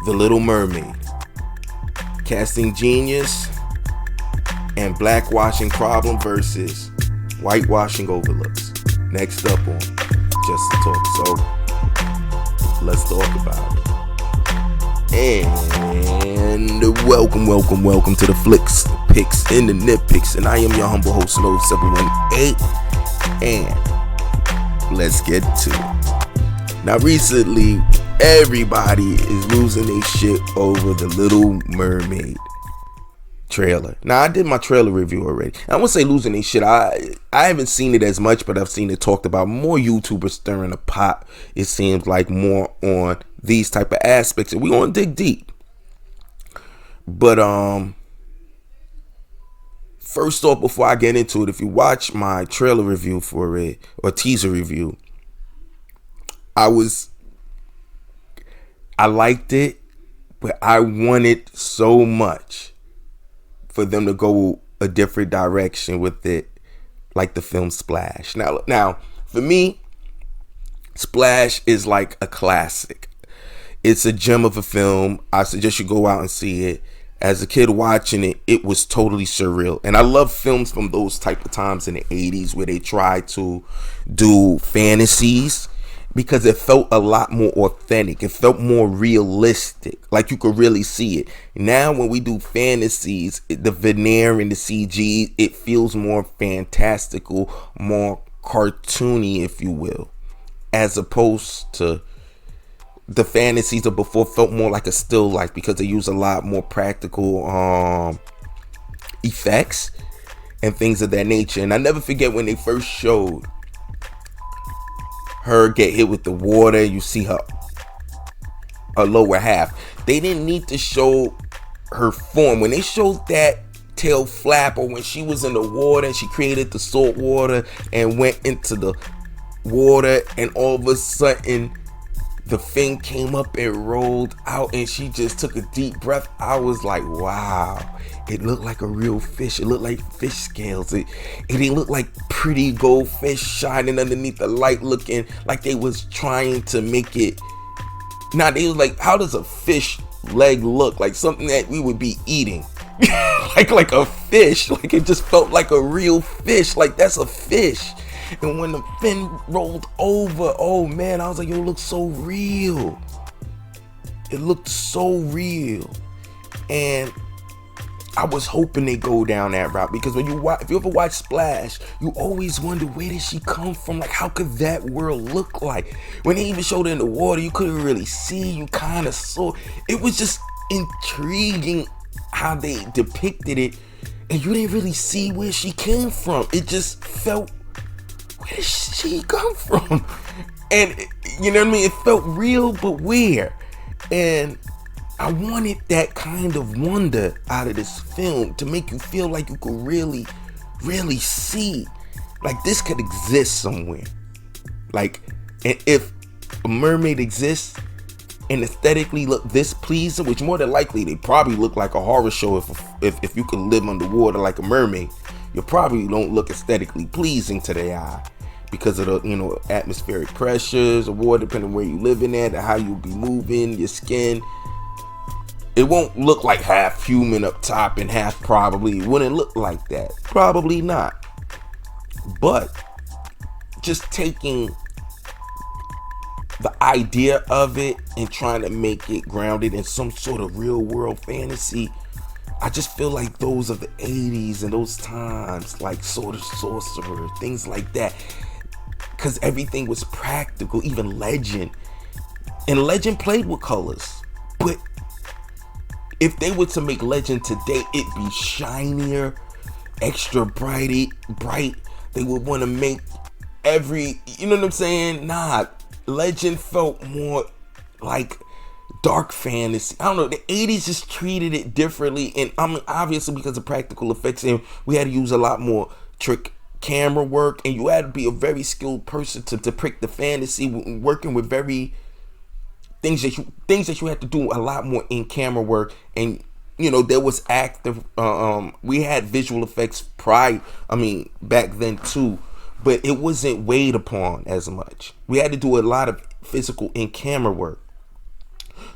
The Little Mermaid, Casting Genius, and Blackwashing Problem versus Whitewashing Overlooks. Next up on Just to Talk. So let's talk about it. And welcome to the Flicks, Picks, and the Nitpicks. And I am your humble host, Low 718. And let's get to it. Now, recently, everybody is losing their shit over the Little Mermaid trailer. Now, I did my trailer review already. I won't say losing their shit. I haven't seen it as much, but I've seen it talked about. More YouTubers stirring the pot, it seems like, more on these type of aspects. And we gonna dig deep. But first off, before I get into it, if you watch my trailer review for it, or teaser review, I liked it, but I wanted so much for them to go a different direction with it, like the film Splash. Now, for me, Splash is like a classic. It's a gem of a film. I suggest you go out and see it. As a kid watching it, it was totally surreal. And I love films from those type of times in the 80s where they try to do fantasies, because it felt a lot more authentic. It felt more realistic, like you could really see it. Now when we do fantasies, the veneer and the CG, it feels more fantastical, more cartoony, if you will, as opposed to the fantasies of before felt more like a still life, because they use a lot more practical effects and things of that nature. And I never forget when they first showed her get hit with the water. You see her lower half. They didn't need to show her form. When they showed that tail flap, or when she was in the water and she created the salt water and went into the water, and all of a sudden the thing came up and rolled out and she just took a deep breath, I was like, wow. It looked like a real fish. It looked like fish scales. It didn't look like pretty goldfish shining underneath the light, looking like they was trying to make it. Now, they was like, how does a fish leg look? Like something that we would be eating. like a fish. Like it just felt like a real fish. Like that's a fish. And when the fin rolled over, oh man, I was like, yo, it looks so real. It looked so real. And I was hoping they go down that route, because when if you ever watch Splash, you always wonder, where did she come from? Like, how could that world look like? When they even showed her in the water, you couldn't really see. You kind of saw. It was just intriguing how they depicted it, and you didn't really see where she came from. It just felt, where did she come from? And you know what I mean? It felt real, but weird. And I wanted that kind of wonder out of this film, to make you feel like you could really, really see, like this could exist somewhere. Like, and if a mermaid exists and aesthetically look this pleasing, which more than likely they probably look like a horror show. If you could live underwater like a mermaid, you probably don't look aesthetically pleasing to the eye, because of the atmospheric pressures of water, depending on where you living at and how you'll be moving, your skin. It won't look like half human up top and half probably. It wouldn't look like that. Probably not. But just taking the idea of it and trying to make it grounded in some sort of real world fantasy, I just feel like those of the 80s and those times, like Sword of Sorcerer, things like that. Because everything was practical, even Legend. And Legend played with colors. But if they were to make Legend today, it'd be shinier, extra bright. They would want to make you know what I'm saying? Nah, Legend felt more like dark fantasy. I don't know, the 80s just treated it differently. And I mean, obviously because of practical effects, and we had to use a lot more trick camera work, and you had to be a very skilled person to depict the fantasy, working with very things that you had to do a lot more in camera work. And there was active we had visual effects back then too, but it wasn't weighed upon as much. We had to do a lot of physical in camera work.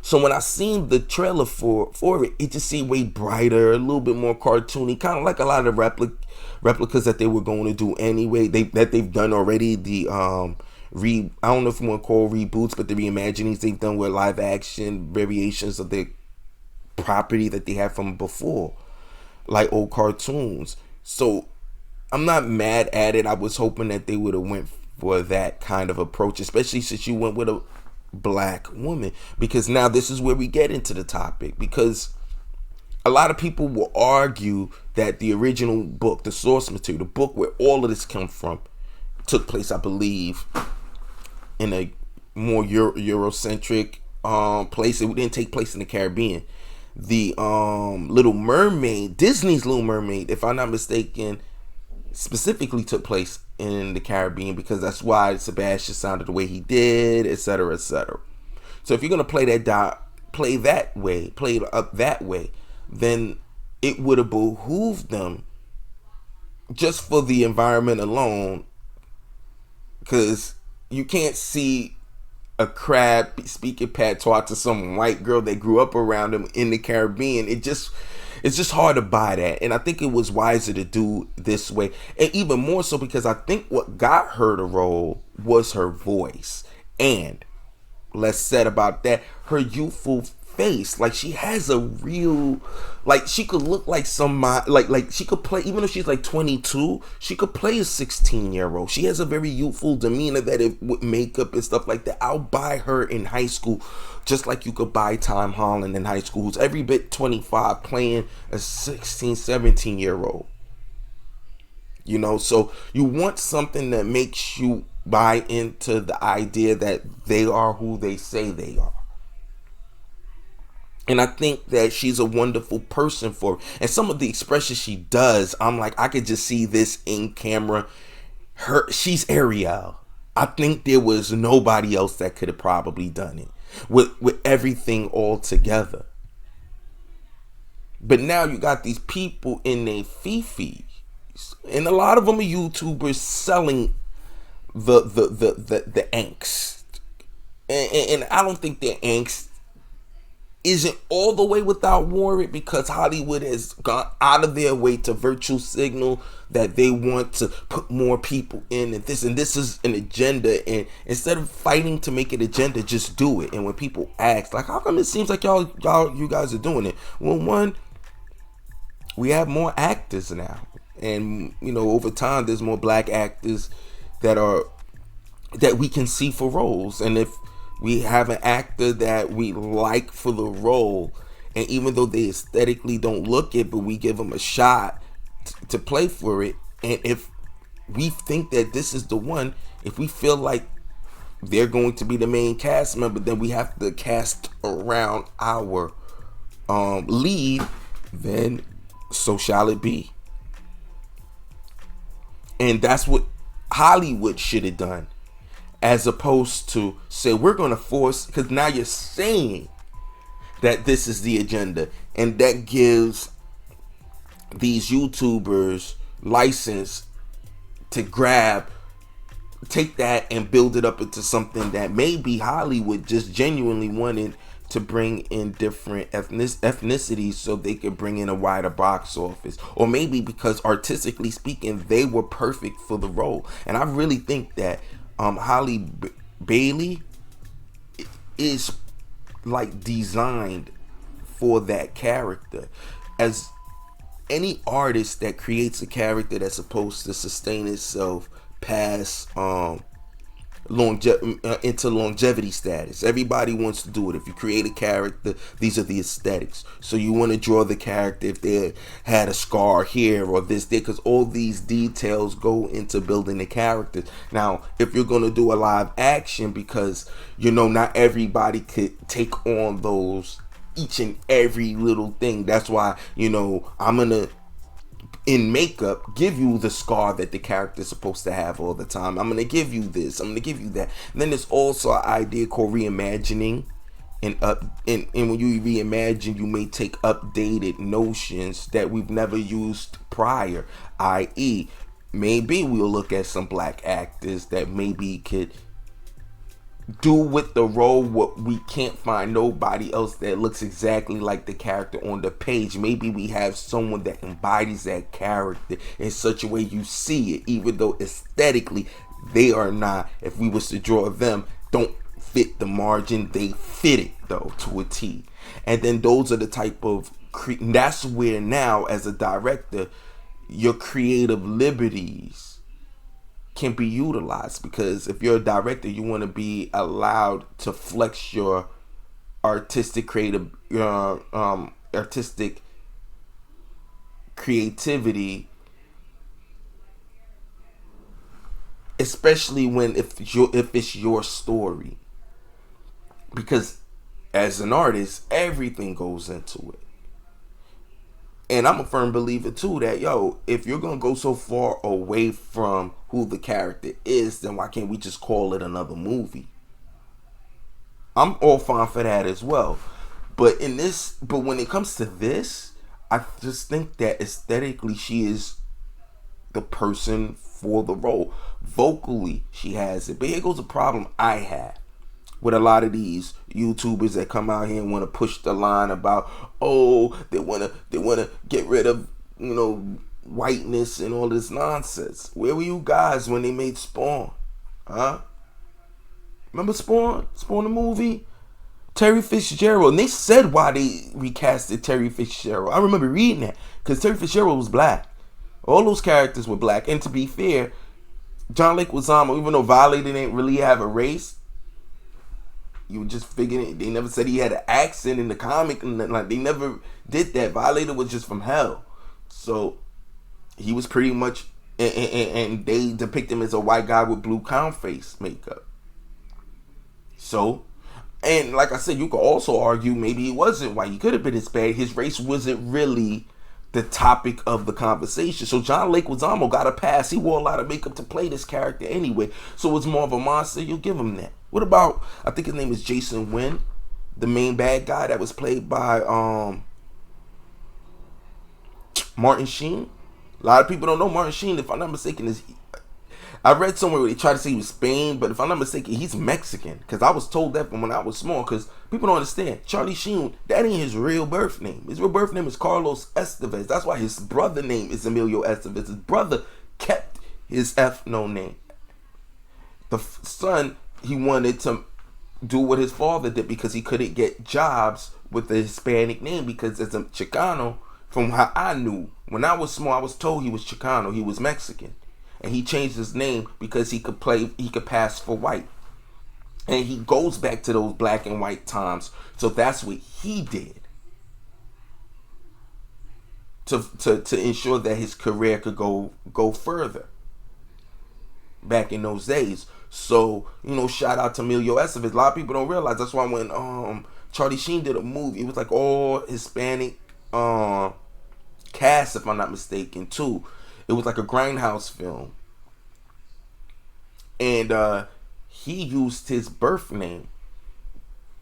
So when I seen the trailer for it, it just seemed way brighter, a little bit more cartoony, kind of like a lot of replicas that they were going to do anyway. They've done already. The I don't know if you want to call reboots, but the reimaginings they've done with live action variations of the property that they had from before, like old cartoons. So I'm not mad at it. I was hoping that they would have went for that kind of approach, especially since you went with a black woman, because now this is where we get into the topic, because a lot of people will argue that the original book, the source material, the book where all of this come from, took place, I believe, in a more Eurocentric place. It didn't take place in the Caribbean. The Little Mermaid, Disney's Little Mermaid, if I'm not mistaken, specifically took place in the Caribbean, because that's why Sebastian sounded the way he did, etc., etc. So if you're gonna play it up that way, then it would have behooved them, just for the environment alone, because you can't see a crab speaking patois to some white girl that grew up around him in the Caribbean. It's just hard to buy that. And I think it was wiser to do this way. And even more so because I think what got her the role was her voice. And less said about that, her youthful face. Like, she has a real, like, she could look like somebody, like she could play, even if she's like 22, she could play a 16-year-old. She has a very youthful demeanor that, if with makeup and stuff like that, I'll buy her in high school, just like you could buy Tom Holland in high school, who's every bit 25, playing a 16, 17-year-old. You know, so you want something that makes you buy into the idea that they are who they say they are. And I think that she's a wonderful person for it. And some of the expressions she does, I'm like, I could just see this in camera. She's Ariel. I think there was nobody else that could have probably done it with everything all together. But now you got these people in their fifis, and a lot of them are YouTubers selling the angst. And I don't think their angst isn't all the way without warrant, because Hollywood has gone out of their way to virtue signal that they want to put more people in, and this is an agenda. And instead of fighting to make an agenda, just do it. And when people ask, like, how come it seems like you guys are doing it? Well, one, we have more actors now, and you know, over time there's more black actors that we can see for roles. And if we have an actor that we like for the role, and even though they aesthetically don't look it, but we give them a shot to play for it, and if we think that this is the one, if we feel like they're going to be the main cast member, then we have to cast around our lead, then so shall it be. And that's what Hollywood should have done, as opposed to say, we're going to force, because now you're saying that this is the agenda, and that gives these YouTubers license to take that and build it up into something that maybe Hollywood just genuinely wanted to bring in different ethnicities so they could bring in a wider box office, or maybe because artistically speaking they were perfect for the role. And I really think that Halle Bailey is like designed for that character. As any artist that creates a character that's supposed to sustain itself past into longevity status, everybody wants to do it. If you create a character, these are the aesthetics. So you want to draw the character if they had a scar here or this there, because all these details go into building the characters. Now, if you're going to do a live action, because you know not everybody could take on those each and every little thing, that's why, you know, I'm gonna, in makeup, give you the scar that the character is supposed to have all the time. I'm gonna give you this, I'm gonna give you that. And then there's also an idea called reimagining, and when you reimagine, you may take updated notions that we've never used prior, i.e. maybe we'll look at some black actors that maybe could do with the role what we can't find nobody else that looks exactly like the character on the page. Maybe we have someone that embodies that character in such a way you see it, even though aesthetically they are not. If we was to draw them, don't fit the margin, they fit it though to a T. And then those are the type of that's where now as a director your creative liberties can be utilized, because if you're a director you want to be allowed to flex your artistic creativity, especially when if it's your story, because as an artist everything goes into it. And I'm a firm believer too that if you're gonna go so far away from who the character is, then why can't we just call it another movie? I'm all fine for that as well. But when it comes to this, I just think that aesthetically she is the person for the role. Vocally she has it. But here goes a problem I have with a lot of these YouTubers that come out here and want to push the line about, they want to get rid of, whiteness and all this nonsense. Where were you guys when they made Spawn? Huh? Remember Spawn the movie? Terry Fitzgerald. And they said why they recasted Terry Fitzgerald. I remember reading that, because Terry Fitzgerald was black. All those characters were black. And to be fair, John Leguizamo, even though Violator didn't really have a race, you just figuring it. They never said he had an accent in the comic, and like they never did that. Violator was just from hell, so he was pretty much, and they depict him as a white guy with blue clown face makeup. So, and like I said, you could also argue maybe he wasn't white. He could have been Hispanic. His race wasn't really the topic of the conversation. So John Leguizamo got a pass. He wore a lot of makeup to play this character anyway, so it's more of a monster. You'll give him that. What about, I think his name is Jason Wynn, the main bad guy that was played by Martin Sheen? A lot of people don't know Martin Sheen, if I'm not mistaken. I read somewhere where they tried to say he was Spain, but if I'm not mistaken, he's Mexican. Because I was told that from when I was small, because people don't understand. Charlie Sheen, that ain't his real birth name. His real birth name is Carlos Estevez. That's why his brother name is Emilio Estevez. His brother kept his name. The son, he wanted to do what his father did because he couldn't get jobs with the Hispanic name, because as a Chicano, from how I knew, when I was small, I was told he was Chicano, he was Mexican. And he changed his name because he could pass for white. And he goes back to those black and white times. So that's what he did to ensure that his career could go further back in those days. So, shout out to Emilio Estevez. A lot of people don't realize that's why when Charlie Sheen did a movie, it was like all Hispanic cast, if I'm not mistaken, too. It was like a grindhouse film. And he used his birth name,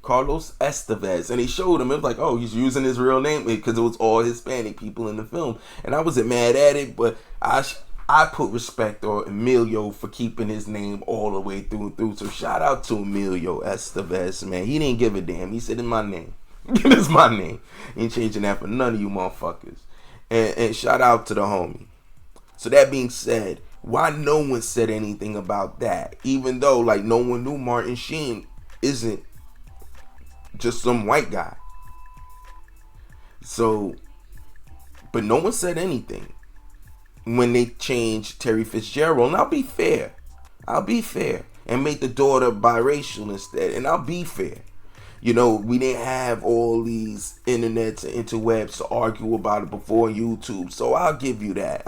Carlos Estevez. And he showed him, it was like, he's using his real name, because it was all Hispanic people in the film. And I wasn't mad at it, but I put respect on Emilio for keeping his name all the way through and through. So shout out to Emilio Estevez, man. He didn't give a damn. He said, it's my name. It's my name. He ain't changing that for none of you motherfuckers. And shout out to the homie. So that being said, why no one said anything about that? Even though, like, no one knew Martin Sheen isn't just some white guy. So, but no one said anything when they changed Terry Fitzgerald. And I'll be fair, and make the daughter biracial instead. And I'll be fair. We didn't have all these internets and interwebs to argue about it before YouTube. So I'll give you that.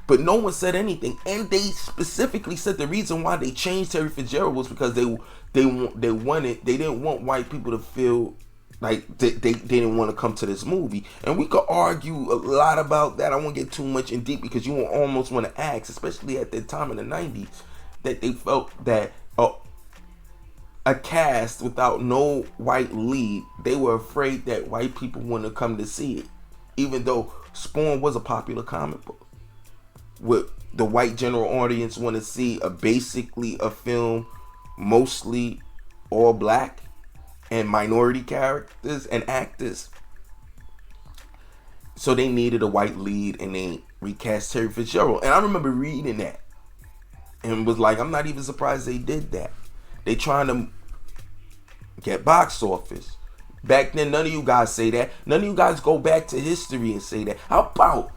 But no one said anything, and they specifically said the reason why they changed Terry Fitzgerald was because they didn't want white people to feel like they didn't want to come to this movie. And we could argue a lot about that. I won't get too much in deep, because you almost want to ask, especially at that time in the 90s, that they felt that a cast without no white lead, they were afraid that white people wouldn't come to see it, even though Spawn was a popular comic book. What the white general audience want to see basically a film mostly all black and minority characters and actors. So they needed a white lead, and they recast Terry Fitzgerald. And I remember reading that and was like, I'm not even surprised they did that. They trying to get box office. Back then, none of you guys say that. None of you guys go back to history and say that. How about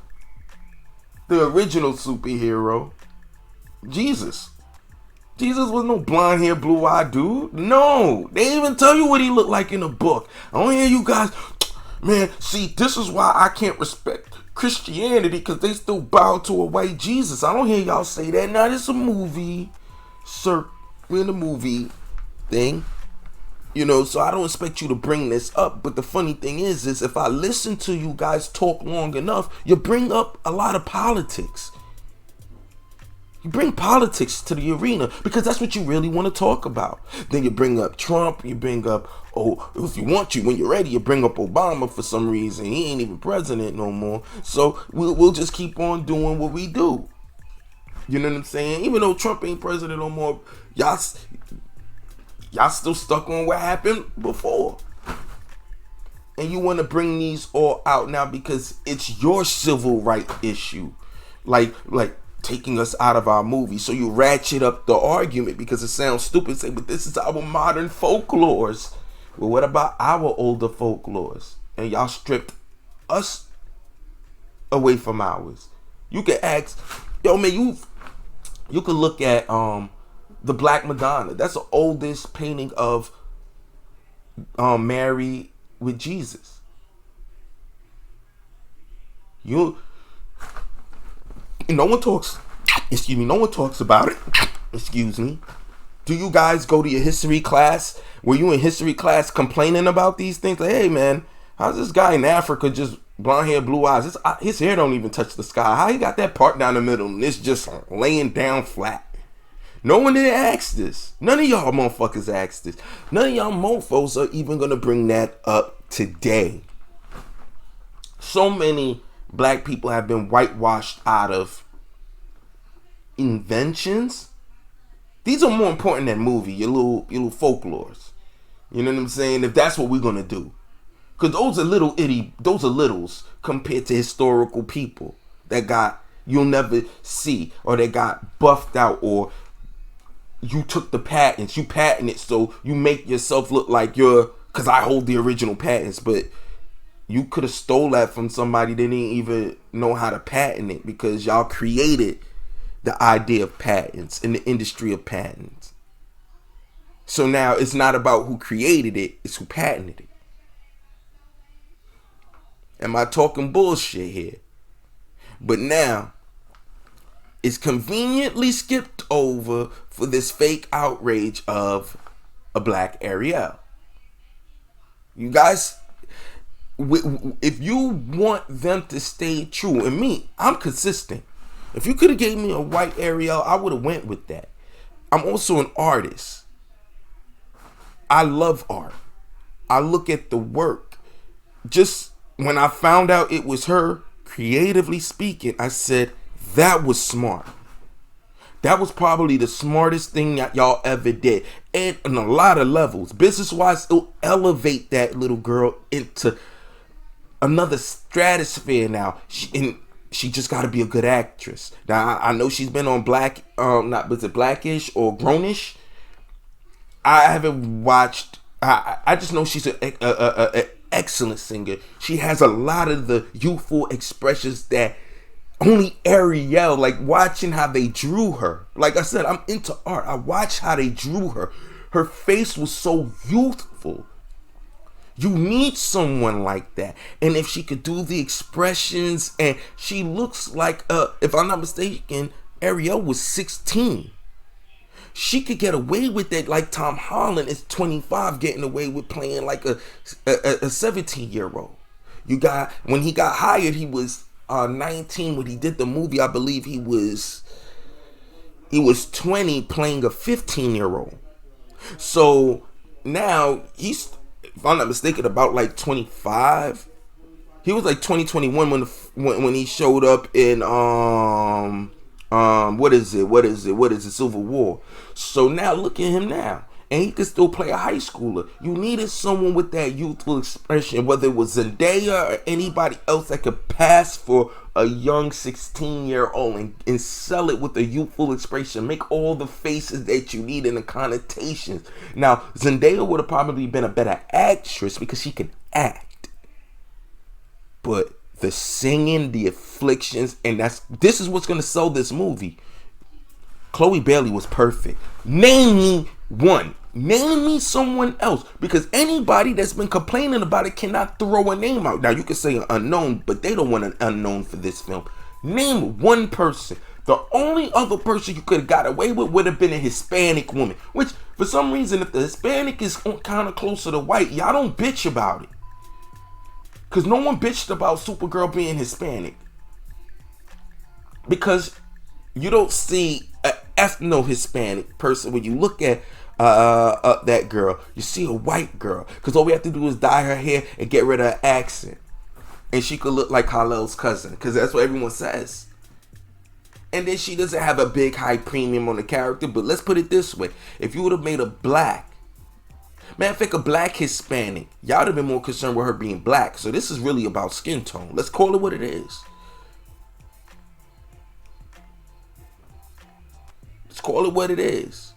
the original superhero, Jesus? Jesus was no blonde hair, blue eyed dude. No, they didn't even tell you what he looked like in the book. I don't hear you guys, man. See, this is why I can't respect Christianity, because they still bow to a white Jesus. I don't hear y'all say that. Now, it's a movie, sir. We're in a movie thing. You know, so I don't expect you to bring this up. But the funny thing is if I listen to you guys talk long enough, you bring up a lot of politics. You bring politics to the arena because that's what you really want to talk about. Then you bring up Trump, you bring up, if you want to, when you're ready, you bring up Obama for some reason. He ain't even president no more. So we'll just keep on doing what we do. You know what I'm saying? Even though Trump ain't president no more, y'all still stuck on what happened before. And you want to bring these all out now because it's your civil right issue. Like taking us out of our movie. So you ratchet up the argument because it sounds stupid. Say, but this is our modern folklores. Well, what about our older folklores? And y'all stripped us away from ours. You can ask, yo man, you can look at the Black Madonna. That's the oldest painting of Mary with Jesus. No one talks about it. Excuse me. Do you guys go to your history class? Were you in history class complaining about these things? Like, hey man, how's this guy in Africa just blonde hair, blue eyes? His hair don't even touch the sky. How he got that part down the middle and it's just laying down flat? No one did ask this. None of y'all motherfuckers asked this. None of y'all mofos are even gonna bring that up today. So many black people have been whitewashed out of inventions. These are more important than movie, your little folklores. You know what I'm saying? If that's what we're gonna do. Cause those are littles compared to historical people that you'll never see, or they got buffed out, or you took the patents, you patented, so you make yourself look like cause I hold the original patents, but you could have stole that from somebody that didn't even know how to patent it, because y'all created the idea of patents in the industry of patents. So now it's not about who created it, it's who patented it. Am I talking bullshit here? But now it's conveniently skipped over for this fake outrage of a black Ariel. You guys, if you want them to stay true, and me, I'm consistent. If you could have gave me a white Ariel, I would have went with that. I'm also an artist. I love art. I look at the work. Just when I found out it was her, creatively speaking, I said, that was smart. That was probably the smartest thing that y'all ever did. And on a lot of levels, business-wise, it'll elevate that little girl into another stratosphere now. She just got to be a good actress. Now, I know she's been on Blackish or Grownish? I haven't watched. I just know she's an excellent singer. She has a lot of the youthful expressions that only Ariel, like watching how they drew her. Like I said, I'm into art. I watched how they drew her. Her face was so youthful. You need someone like that. And if she could do the expressions, and she looks like, if I'm not mistaken, Ariel was 16. She could get away with it like Tom Holland is 25 getting away with playing like a 17-year-old. When he got hired, he was 19 when he did the movie. I believe he was 20 playing a 15-year-old. So now he's, if I'm not mistaken, about like 25. He was like 2021 when he showed up in what is it Civil War. So now look at him now, and he could still play a high schooler. You needed someone with that youthful expression, whether it was Zendaya or anybody else that could pass for a young 16-year-old and sell it with a youthful expression. Make all the faces that you need and the connotations. Now, Zendaya would have probably been a better actress because she can act. But the singing, the afflictions, and this is what's going to sell this movie. Chloe Bailey was perfect. Name me one. Name me someone else. Because anybody that's been complaining about it cannot throw a name out. Now, you could say an unknown, but they don't want an unknown for this film. Name one person. The only other person you could have got away with would have been a Hispanic woman. Which, for some reason, if the Hispanic is kind of closer to white, y'all don't bitch about it. Because no one bitched about Supergirl being Hispanic. Because you don't see an ethno-Hispanic person when you look at that girl. You see a white girl. Because all we have to do is dye her hair and get rid of her accent. And she could look like Kal-El's cousin. Because that's what everyone says. And then she doesn't have a big high premium on the character. But let's put it this way. If you would have made her black. Man, if a black Hispanic. Y'all would have been more concerned with her being black. So this is really about skin tone. Let's call it what it is. Let's call it what it is.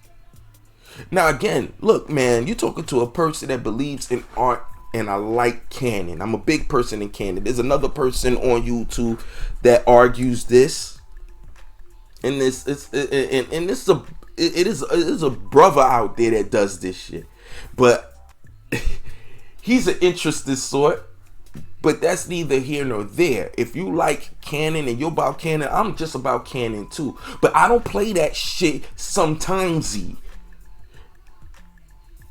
Now again, look, man, you're talking to a person that believes in art, and I like canon. I'm a big person in canon. There's another person on YouTube that argues this, and this is a brother out there that does this shit, but he's an interesting sort. But that's neither here nor there. If you like canon and you're about canon, I'm just about canon too. But I don't play that shit sometimesy.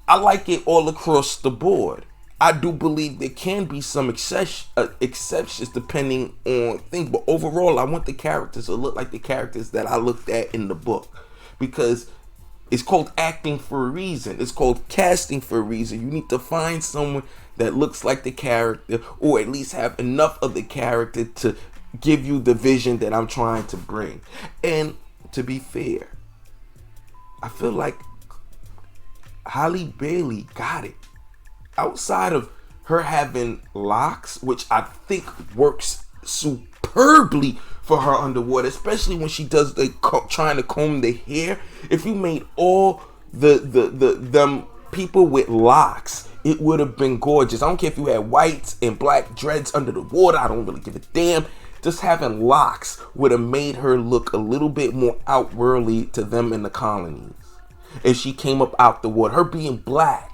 I like it all across the board. I do believe there can be some exceptions depending on things. But overall, I want the characters to look like the characters that I looked at in the book. Because it's called acting for a reason. It's called casting for a reason. You need to find someone that looks like the character, or at least have enough of the character to give you the vision that I'm trying to bring. And to be fair, I feel like Halle Bailey got it. Outside of her having locks, which I think works superbly for her underwater, especially when she does trying to comb the hair. If you made all them people with locks, it would have been gorgeous. I don't care if you had whites and black dreads under the water. I don't really give a damn. Just having locks would have made her look a little bit more outworldly to them in the colonies. If she came up out the water, her being black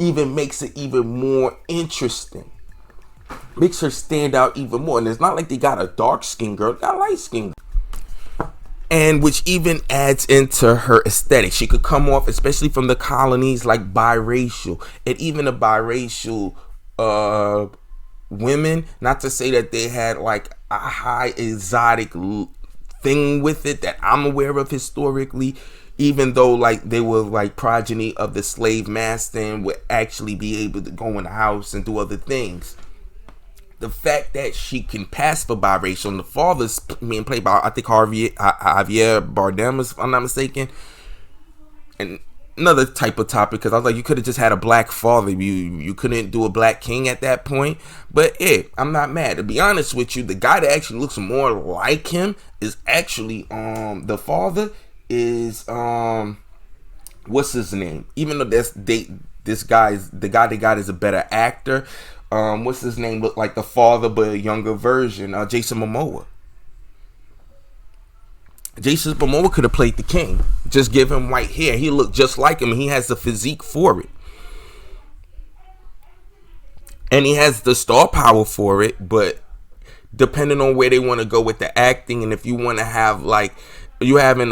even makes it even more interesting. Makes her stand out even more. And it's not like they got a dark skinned girl, they got a light skinned girl. And which even adds into her aesthetic. She could come off, especially from the colonies, like biracial. And even the biracial women, not to say that they had like a high exotic thing with it that I'm aware of historically, even though like they were like progeny of the slave master and would actually be able to go in the house and do other things. The fact that she can pass for biracial, and the father's being played by, I think, Javier Bardem, if I'm not mistaken. And another type of topic, because I was like, you could have just had a black father. You couldn't do a black king at that point. But hey, I'm not mad. To be honest with you, the guy that actually looks more like him is actually the father is what's his name? Even though this guy is the guy they got is a better actor. What's his name? Look like the father, but a younger version. Jason Momoa. Jason Momoa could have played the king. Just give him white hair. He looked just like him. He has the physique for it. And he has the star power for it. But depending on where they want to go with the acting, and if you want to have like, you having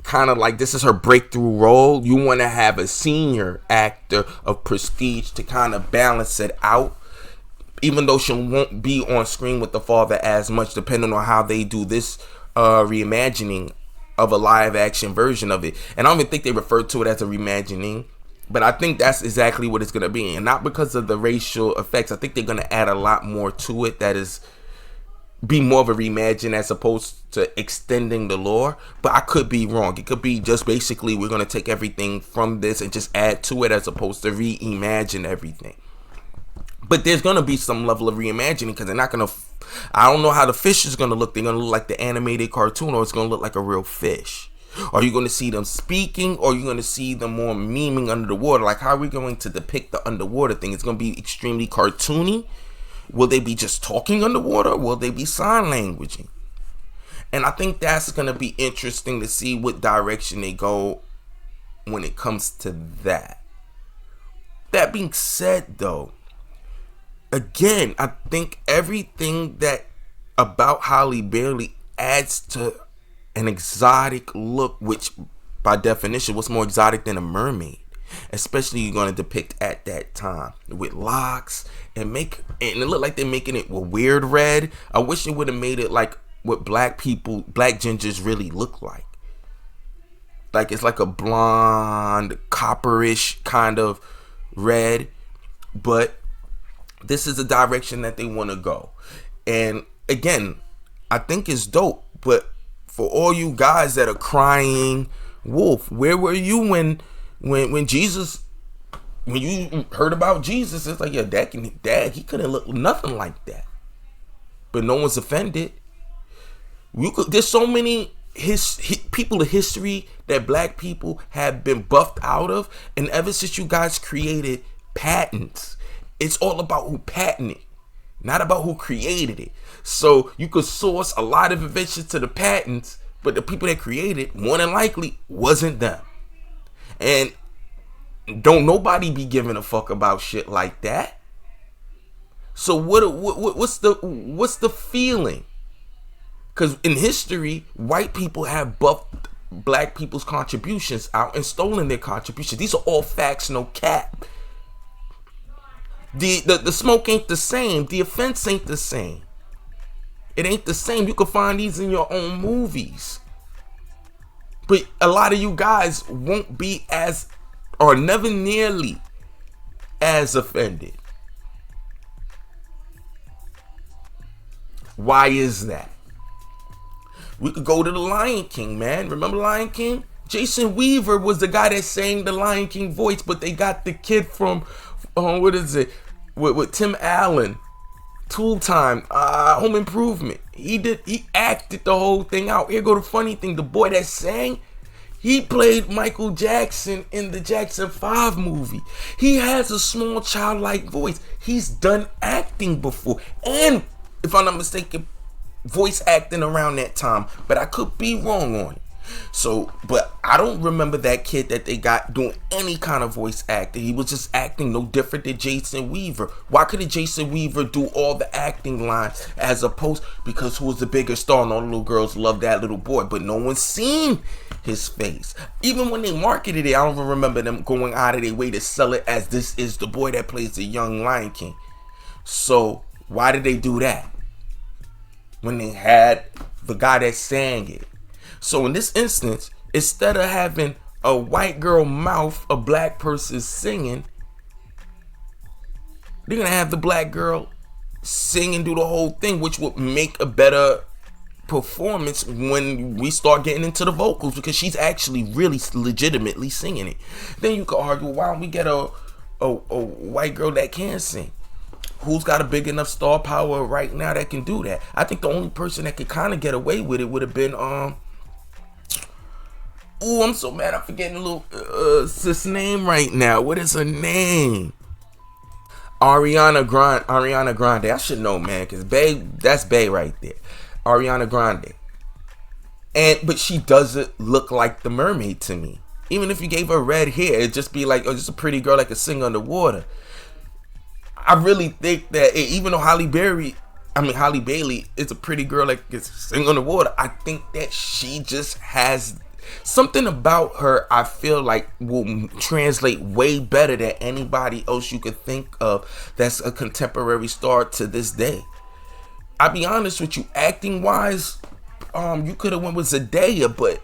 kind of like this is her breakthrough role, you want to have a senior actor of prestige to kind of balance it out. Even though she won't be on screen with the father as much, depending on how they do this reimagining of a live action version of it. And I don't even think they refer to it as a reimagining, but I think that's exactly what it's going to be. And not because of the racial effects. I think they're going to add a lot more to it that is be more of a reimagine as opposed to extending the lore, but I could be wrong. It could be just basically we're going to take everything from this and just add to it as opposed to reimagine everything. But there's going to be some level of reimagining because they're not going to, I don't know how the fish is going to look. They're going to look like the animated cartoon, or it's going to look like a real fish. Are you going to see them speaking, or are you going to see them more memeing under the water? Like, how are we going to depict the underwater thing? It's going to be extremely cartoony. Will they be just talking underwater? Will they be sign languaging? And I think that's going to be interesting to see what direction they go when it comes to that. That being said, though, again, I think everything that about Halle Bailey adds to an exotic look, which by definition, what's more exotic than a mermaid? Especially you're going to depict at that time with locks and it look like they're making it with weird red. I wish they would have made it like what black gingers really look like. Like it's like a blonde, copperish kind of red. But this is the direction that they want to go. And again, I think it's dope. But for all you guys that are crying wolf, where were you when Jesus, when you heard about Jesus? It's like, yeah, dad, he couldn't look nothing like that. But no one's offended. There's so many people of history that black people have been buffed out of, and ever since you guys created patents, it's all about who patented it, not about who created it. So you could source a lot of inventions to the patents, but the people that created it, more than likely, wasn't them. And don't nobody be giving a fuck about shit like that. So what's the feeling? Because in history, white people have buffed black people's contributions out and stolen their contributions. These are all facts, no cap. The smoke ain't the same. The offense ain't the same. It ain't the same. You can find these in your own movies. But a lot of you guys won't be as, or never nearly as offended. Why is that? We could go to the Lion King, man. Remember Lion King? Jason Weaver was the guy that sang the Lion King voice, but they got the kid from, what is it? With Tim Allen, Tool Time, Home Improvement. He acted the whole thing out. Here go the funny thing. The boy that sang, he played Michael Jackson in the Jackson 5 movie. He has a small childlike voice. He's done acting before. And if I'm not mistaken, voice acting around that time. But I could be wrong on it. So, but I don't remember that kid that they got doing any kind of voice acting. He was just acting no different than Jason Weaver. Why couldn't Jason Weaver do all the acting lines as opposed, because who was the bigger star and all the little girls loved that little boy, but no one's seen his face. Even when they marketed it, I don't even remember them going out of their way to sell it as this is the boy that plays the young Lion King. So why did they do that when they had the guy that sang it? So in this instance, instead of having a white girl mouth a black person singing, they're going to have the black girl sing and do the whole thing, which would make a better performance when we start getting into the vocals, because she's actually really legitimately singing it. Then you could argue, why don't we get a white girl that can sing? Who's got a big enough star power right now that can do that? I think the only person that could kind of get away with it would have been I'm so mad I'm forgetting a little sis name right now. What is her name? Ariana Grande. I should know, man, because that's Bae right there. Ariana Grande. But she doesn't look like the mermaid to me. Even if you gave her red hair, it'd just be like, just a pretty girl that could sing underwater. I really think that even though Halle Bailey is a pretty girl that can sing underwater, I think that she just has something about her I feel like will translate way better than anybody else you could think of that's a contemporary star to this day. I'll be honest with you, acting wise, you could have went with Zendaya, but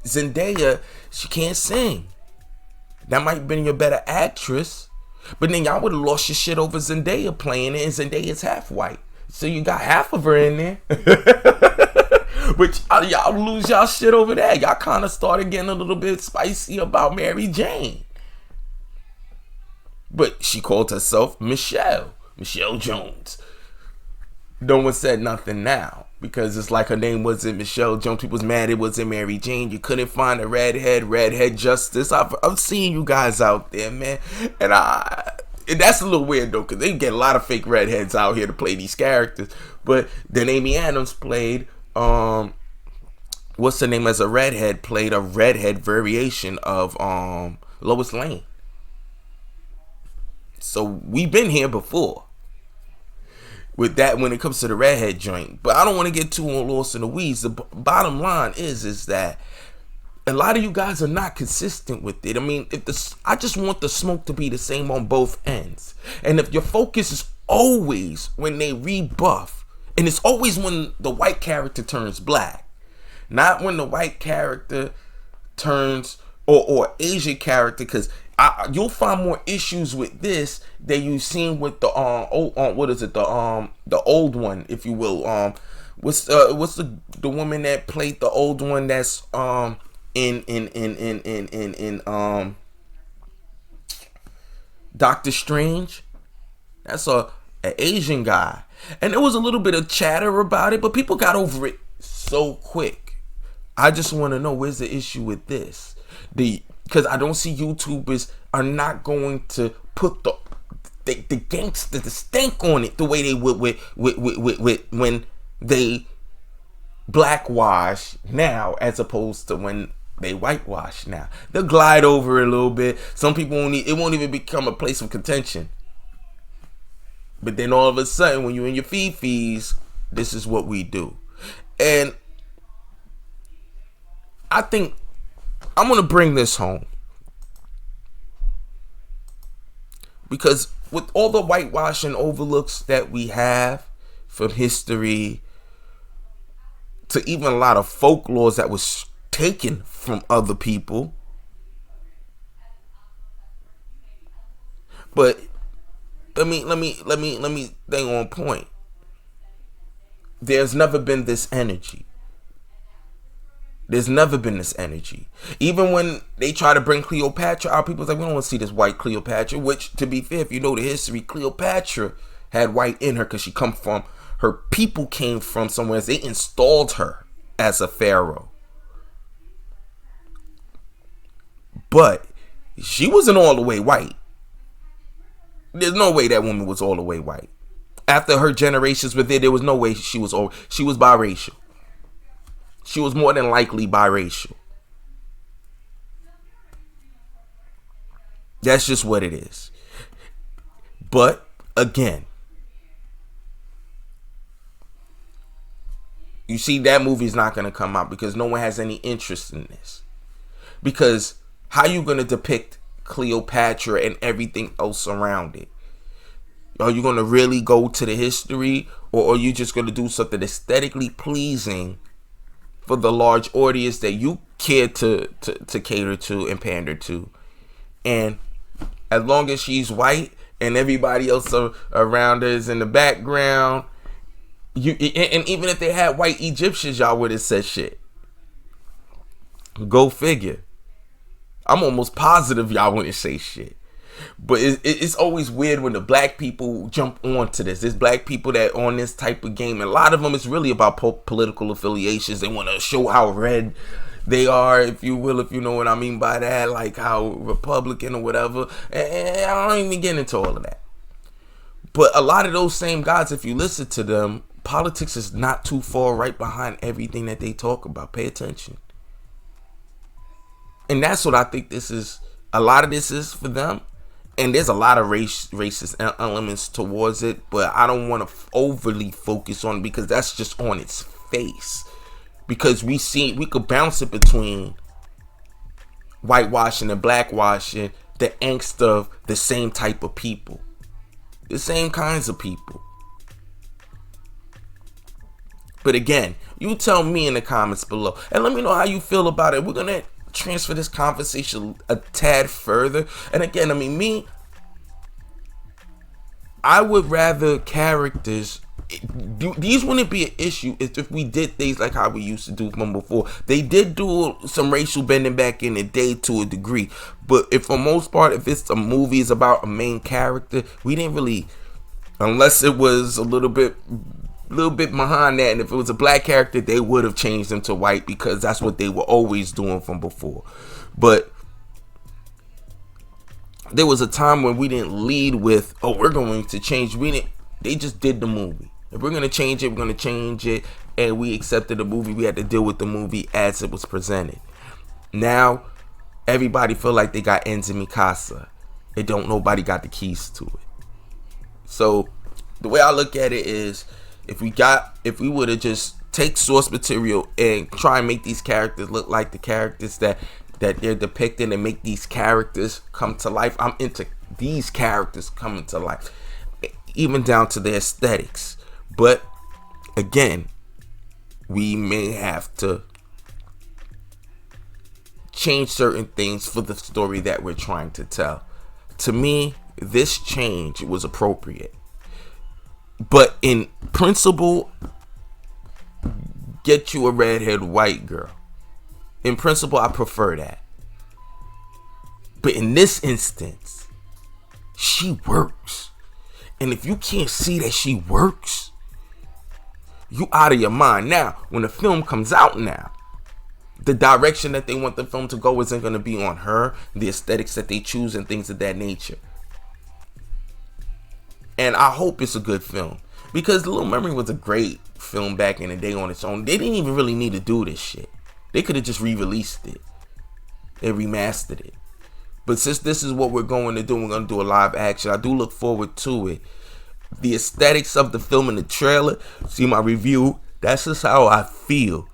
Zendaya, she can't sing. That might have been your better actress, but then y'all would have lost your shit over Zendaya playing it, and Zendaya's half white. So you got half of her in there. But y'all lose y'all shit over there. Y'all kind of started getting a little bit spicy about Mary Jane. But she called herself Michelle Jones. No one said nothing now because it's like her name wasn't Michelle Jones. People was mad it wasn't Mary Jane. You couldn't find a redhead justice. I've seen you guys out there, man. And that's a little weird though, because they get a lot of fake redheads out here to play these characters. But then Amy Adams played what's her name as a redhead, played a redhead variation of Lois Lane. So we've been here before with that when it comes to the redhead joint. But I don't want to get too lost in the weeds. The bottom line is that a lot of you guys are not consistent with it. I mean, I just want the smoke to be the same on both ends. And if your focus is always when they rebuff, and it's always when the white character turns black, not when the white character turns or Asian character, because you'll find more issues with this than you've seen with the what is it, the old one, if you will. What's the woman that played the old one that's in Doctor Strange? That's an Asian guy, and there was a little bit of chatter about it, but people got over it so quick. I just want to know, where's the issue with this? Because I don't see YouTubers are not going to put the gangster, the stank on it the way they would with when they blackwash now, as opposed to when they whitewash now. They'll glide over it a little bit. Some people it won't even become a place of contention. But then all of a sudden, when you're in your fees, this is what we do. And I think I'm going to bring this home. Because with all the whitewashing overlooks that we have from history to even a lot of folklore that was taken from other people. But let me stay on point. There's never been this energy. There's never been this energy. Even when they try to bring Cleopatra out, people's like, we don't want to see this white Cleopatra. Which, to be fair, if you know the history, Cleopatra had white in her because her people came from somewhere. They installed her as a pharaoh. But she wasn't all the way white. There's no way that woman was all the way white. After her generations were there was no way she was biracial. She was more than likely biracial. That's just what it is. But again, you see, that movie's not going to come out because no one has any interest in this. Because how you going to depict Cleopatra and everything else around it? Are you going to really go to the history, or are you just going to do something aesthetically pleasing for the large audience that you care to cater to and pander to? And as long as she's white and everybody else around her is in the background, and even if they had white Egyptians, y'all would have said shit. Go figure. I'm almost positive y'all wouldn't say shit. But it's always weird when the black people jump onto this. There's black people that on this type of game. And a lot of them is really about political affiliations. They want to show how red they are, if you will, if you know what I mean by that. Like how Republican or whatever. And I don't even get into all of that. But a lot of those same guys, if you listen to them, politics is not too far right behind everything that they talk about. Pay attention. And that's what I think this is. A lot of this is for them. And there's a lot of racist elements towards it, but I don't want to overly focus on it because that's just on its face. Because we could bounce it between whitewashing and blackwashing, the angst of the same type of people, the same kinds of people. But again, you tell me in the comments below and let me know how you feel about it. We're gonna transfer this conversation a tad further. And again, I mean, I would rather characters, these wouldn't be an issue if we did things like how we used to do from before. They did do some racial bending back in the day to a degree, but if for most part, if it's a movie is about a main character, we didn't really, unless it was a little bit behind that, and if it was a black character, they would have changed them to white because that's what they were always doing from before. But there was a time when we didn't lead with, oh, we're going to change. They just did the movie. If we're going to change it, we're going to change it. And we accepted the movie. We had to deal with the movie as it was presented. Now, everybody feel like they got ends in mi casa. And nobody got the keys to it. So, the way I look at it is, if we would have just take source material and try and make these characters look like the characters that they're depicting and make these characters come to life. I'm into these characters coming to life, even down to the aesthetics. But again, we may have to change certain things for the story that we're trying to tell. To me, this change was appropriate. But in principle, get you a redhead white girl. In principle, I prefer that. But in this instance, she works. And if you can't see that she works, you out of your mind. Now, when the film comes out now, the direction that they want the film to go isn't going to be on her, the aesthetics that they choose and things of that nature. And I hope it's a good film. Because Little Mermaid was a great film back in the day on its own. They didn't even really need to do this shit. They could have just re-released it and remastered it. But since this is what we're going to do, we're going to do a live action. I do look forward to it. The aesthetics of the film in the trailer, see my review, that's just how I feel.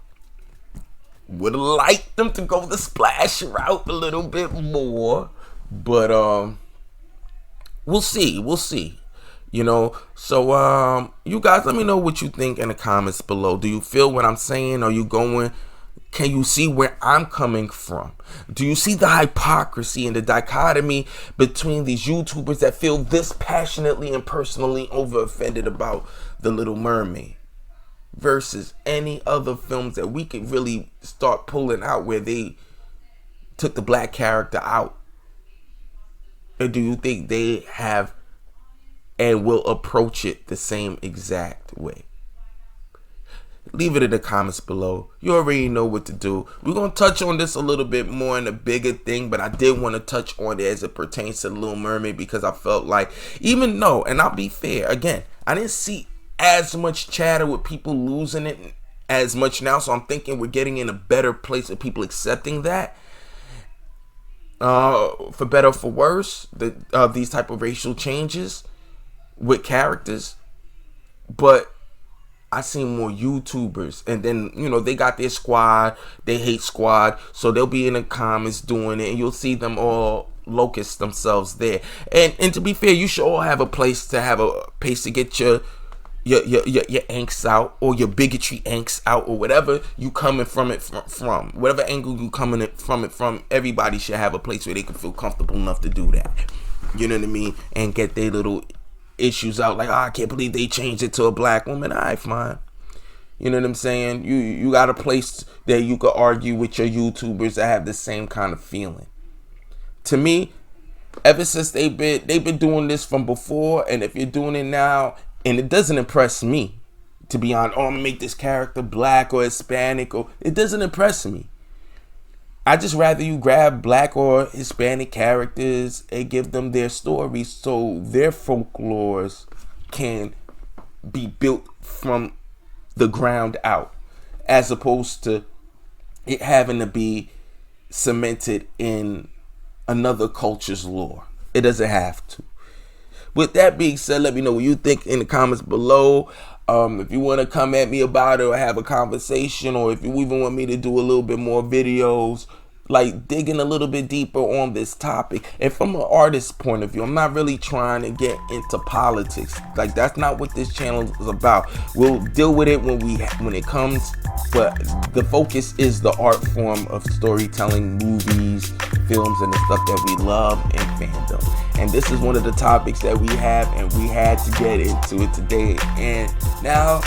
Would have liked them to go the splash route a little bit more. But we'll see. You know, so you guys let me know what you think in the comments below. Do you feel what I'm saying? Are you going? Can you see where I'm coming from? Do you see the hypocrisy and the dichotomy between these YouTubers that feel this passionately and personally over offended about The Little Mermaid versus any other films that we could really start pulling out where they took the black character out? Or do you think they have and will approach it the same exact way? Leave it in the comments below. You already know what to do. We're going to touch on this a little bit more in a bigger thing, but I did want to touch on it as it pertains to The Little Mermaid because I felt like, even though, and I'll be fair, again, I didn't see as much chatter with people losing it as much now, so I'm thinking we're getting in a better place of people accepting that. For better or for worse, these type of racial changes with characters. But I seen more YouTubers, and then, you know, they got their squad, they hate squad, so they'll be in the comments doing it, and you'll see them all locust themselves there. And to be fair, you should all have a place to get your angst out, or your bigotry angst out, or whatever you coming from it from whatever angle you coming from it from. Everybody should have a place where they can feel comfortable enough to do that. You know what I mean? And get their little issues out, like, oh, I can't believe they changed it to a black woman. Alright, fine. You know what I'm saying? You got a place that you could argue with your YouTubers that have the same kind of feeling. To me, ever since they've been doing this from before, and if you're doing it now, and it doesn't impress me, to be honest, oh, I'm gonna make this character black or Hispanic, or it doesn't impress me. I just rather you grab black or Hispanic characters and give them their stories so their folklores can be built from the ground out, as opposed to it having to be cemented in another culture's lore. It doesn't have to. With that being said, let me know what you think in the comments below. If you want to come at me about it or have a conversation, or if you even want me to do a little bit more videos like digging a little bit deeper on this topic. And from an artist's point of view, I'm not really trying to get into politics. Like, that's not what this channel is about. We'll deal with it when it comes, but the focus is the art form of storytelling, movies, films, and the stuff that we love and fandom. And this is one of the topics that we have, and we had to get into it today. And now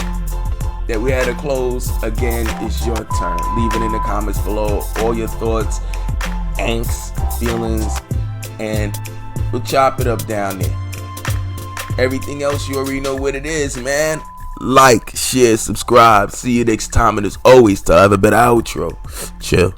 that we had to close, again, it's your turn. Leave it in the comments below, all your thoughts, angst, feelings, and we'll chop it up down there. Everything else, you already know what it is, man. Like, share, subscribe. See you next time, and as always, to have a better outro. Chill.